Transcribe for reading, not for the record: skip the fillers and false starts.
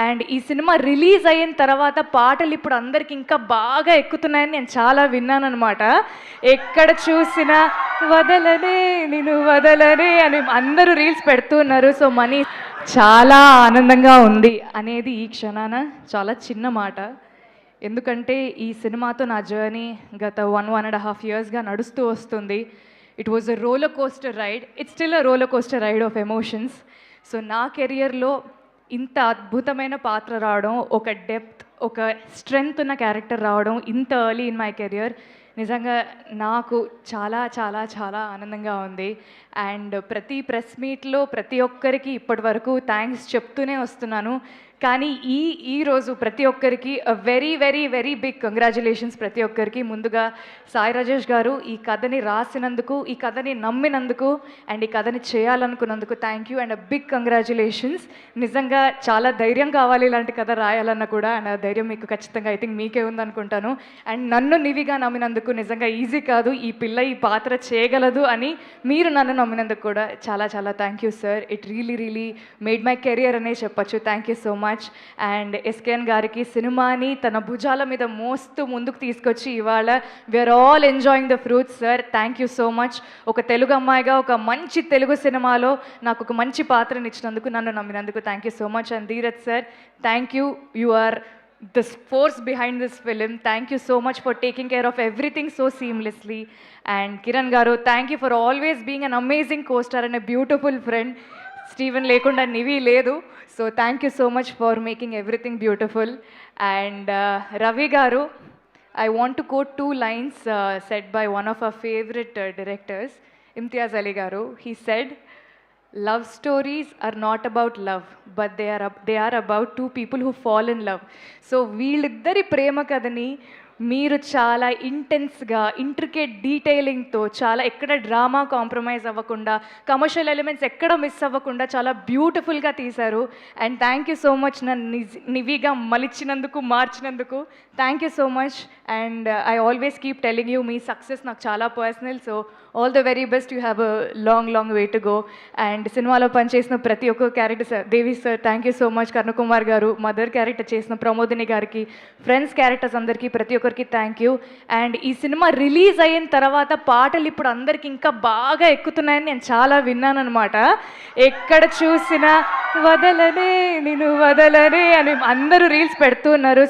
And ఈ cinema release అయిన తర్వాత పాటలు ఇప్పుడు అందరికి ఇంకా బాగా ఎక్కుతున్నాయని నేను చాలా విన్నానమాట. ఎక్కడ చూసినా వదలనే నేను వదలనే అని అందరూ రీల్స్ పెడుతూ ఉన్నారు. సో మనీ చాలా ఆనందంగా ఉంది అనేది ఈ క్షణాన చాలా చిన్న మాట. ఎందుకంటే ఈ సినిమాతో నా జర్నీ గత 1.5 yearsగా నడుస్తూ వస్తుంది. It was a roller coaster ride. It's still a roller coaster ride of emotions. So నా కెరియర్లో ఇంత అద్భుతమైన పాత్ర రావడం, ఒక డెప్త్, ఒక స్ట్రెంగ్త్ ఉన్న క్యారెక్టర్ రావడం ఇంత ఎర్లీ ఇన్ మై కెరియర్ నిజంగా నాకు చాలా చాలా చాలా ఆనందంగా ఉంది. అండ్ ప్రతి ప్రెస్ మీట్లో ప్రతి ఒక్కరికి ఇప్పటి వరకు థ్యాంక్స్ చెప్తూనే వస్తున్నాను. కానీ ఈరోజు ప్రతి ఒక్కరికి very very very big congratulations ప్రతి ఒక్కరికి. ముందుగా సాయి రాజేష్ గారు ఈ కథని రాసినందుకు, ఈ కథని నమ్మినందుకు అండ్ ఈ కథని చేయాలనుకున్నందుకు thank you and big congratulations. నిజంగా చాలా ధైర్యం కావాలి ఇలాంటి కథ రాయాలన్నా కూడా. అండ్ ఆ ధైర్యం మీకు ఖచ్చితంగా ఐ థింక్ మీకే ఉందనుకుంటాను. అండ్ నన్ను నివిగా నమ్మినందుకు నిజంగా ఈజీ కాదు, ఈ పిల్ల ఈ పాత్ర చేయగలదు అని మీరు నన్ను నమ్మినందుకు కూడా చాలా చాలా thank you sir. It really made my career అనే చెప్పచ్చు. Thank you so much. And SKN గారికి సినిమాని తన భుజాల మీద మోస్తూ ముందుకు తీసుకొచ్చి ఇవాళ we are all enjoying the fruits sir. Thank you so much. ఒక తెలుగు అమ్మాయిగా ఒక మంచి తెలుగు సినిమాలో నాకు ఒక మంచి పాత్రని ఇచ్చినందుకు, నన్ను నమ్మినందుకు thank you so much. And Dheeraj sir, thank you. You are the force behind this film. Thank you so much for taking care of everything so seamlessly. And Kiran garu, thank you for always being an amazing co-star and a beautiful friend. Steven lekunda nivi ledu, so thank you so much for making everything beautiful. And Ravi garu, I want to quote two lines said by one of our favorite directors, Imtiaz Ali garu. He said, love stories are not about love, but they are about two people who fall in love. So వీళ్ళిద్దరి ప్రేమ కథని మీరు చాలా ఇంటెన్స్గా, intricate డీటెయిలింగ్తో, చాలా ఎక్కడ drama compromise అవ్వకుండా, commercial elements ఎక్కడ miss అవ్వకుండా చాలా బ్యూటిఫుల్గా తీశారు. And thank you so much నన్ను నివిగా మలిచినందుకు, మార్చినందుకు thank you so much. And I always keep telling you, మీ సక్సెస్ నాకు చాలా personal. So all the very best. You have a long way to go. And సినిమాలో పనిచేసిన ప్రతి ఒక్క character sir, Devi sir thank you so much. Karnakumar గారు, mother character చేసిన ప్రమోదిని గారికి, ఫ్రెండ్స్ క్యారెక్టర్స్ అందరికీ, ప్రతి ఒక్కరికి థ్యాంక్ యూ. అండ్ ఈ సినిమా రిలీజ్ అయిన తర్వాత పాటలు ఇప్పుడు అందరికి ఇంకా బాగా ఎక్కుతున్నాయని నేను చాలా విన్నానమాట. ఎక్కడ చూసినా వదలనే నేను వదలనే అని అందరూ రీల్స్ పెడుతూ ఉన్నారు.